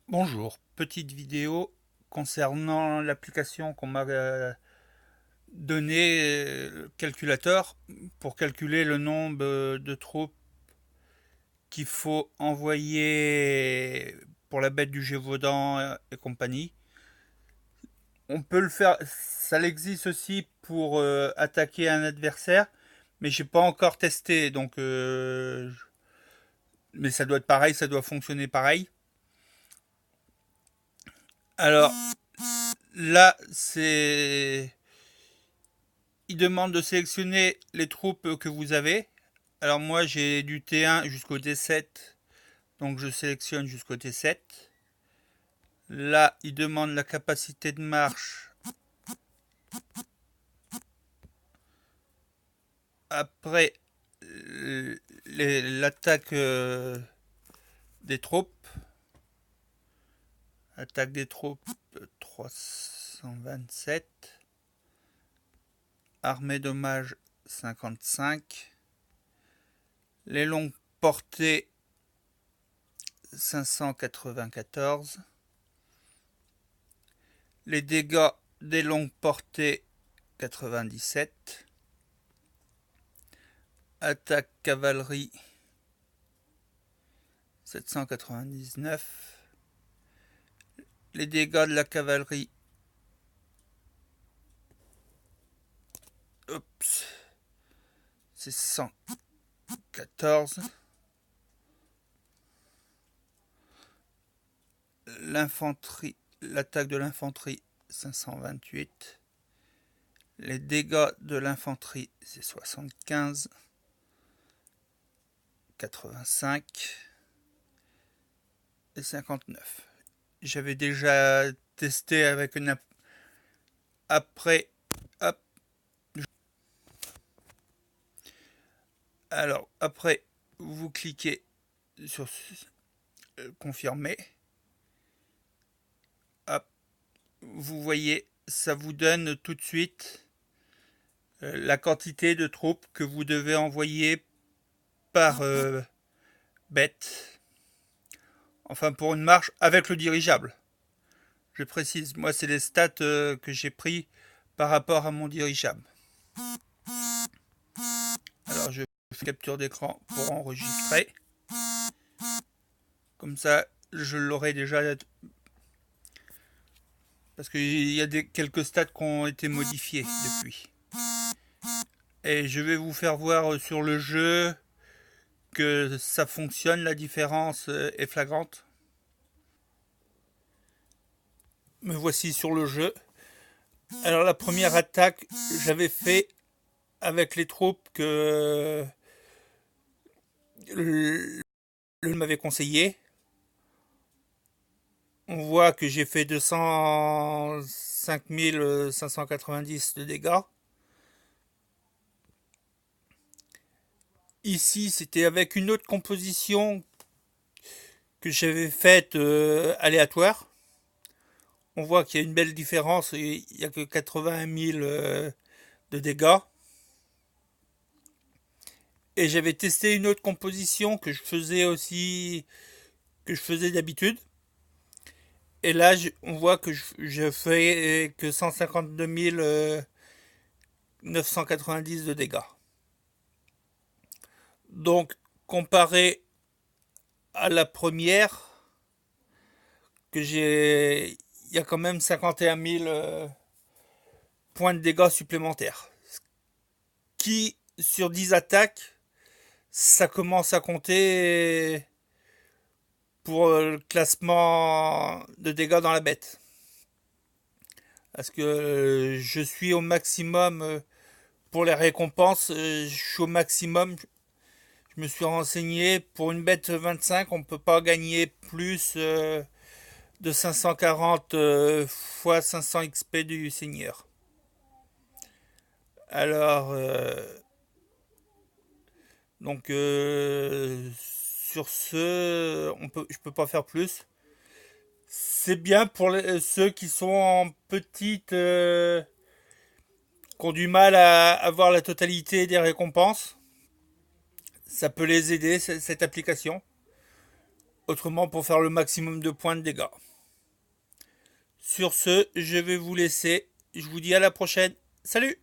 Bonjour, petite vidéo concernant l'application qu'on m'a donnée, le calculateur, pour calculer le nombre de troupes qu'il faut envoyer pour la bête du Gévaudan et compagnie. On peut le faire, ça existe aussi pour attaquer un adversaire, mais j'ai pas encore testé, donc mais ça doit être pareil, ça doit fonctionner pareil. Alors là, c'est il demande de sélectionner les troupes que vous avez. Alors moi j'ai du T1 jusqu'au T7, donc je sélectionne jusqu'au T7. Là il demande la capacité de marche. Après l'attaque des troupes. Attaque des troupes 327. Armée dommage 55. Les longues portées 594. Les dégâts des longues portées 97. Attaque cavalerie 799. Les dégâts de la cavalerie, c'est 114. L'infanterie, l'attaque de l'infanterie 528. Les dégâts de l'infanterie c'est 75. 85 et 59. J'avais déjà testé avec une après. Hop. Alors après, vous cliquez sur confirmer. Hop. Vous voyez, ça vous donne tout de suite la quantité de troupes que vous devez envoyer par bête. Enfin pour une marche avec le dirigeable. Je précise, moi c'est les stats que j'ai pris par rapport à mon dirigeable. Alors je fais capture d'écran pour enregistrer. Comme ça, je l'aurai déjà. Parce qu'il y a quelques stats qui ont été modifiés depuis. Et je vais vous faire voir sur le jeu que ça fonctionne, la différence est flagrante. Me voici sur le jeu. Alors la première attaque, j'avais fait avec les troupes que le m'avait conseillé. On voit que j'ai fait 205 590 de dégâts. Ici, c'était avec une autre composition que j'avais faite aléatoire. On voit qu'il y a une belle différence. Il n'y a que 81 000 de dégâts. Et j'avais testé une autre composition que je faisais aussi, que je faisais d'habitude. Et là, on voit que je fais que 152 990 de dégâts. Donc, comparé à la première, que j'ai, il y a quand même 51 000 points de dégâts supplémentaires. Qui, sur 10 attaques, ça commence à compter pour le classement de dégâts dans la bête. Parce que je suis au maximum pour les récompenses, je suis au maximum. Je me suis renseigné, pour une bête 25, on ne peut pas gagner plus de 540 fois 500 XP du seigneur. Alors, donc sur ce, je peux pas faire plus. C'est bien pour ceux qui sont en petite, qui ont du mal à avoir la totalité des récompenses. Ça peut les aider cette application. autrement pour faire le maximum de points de dégâts. Sur ce, je vais vous laisser. Je vous dis à la prochaine. Salut!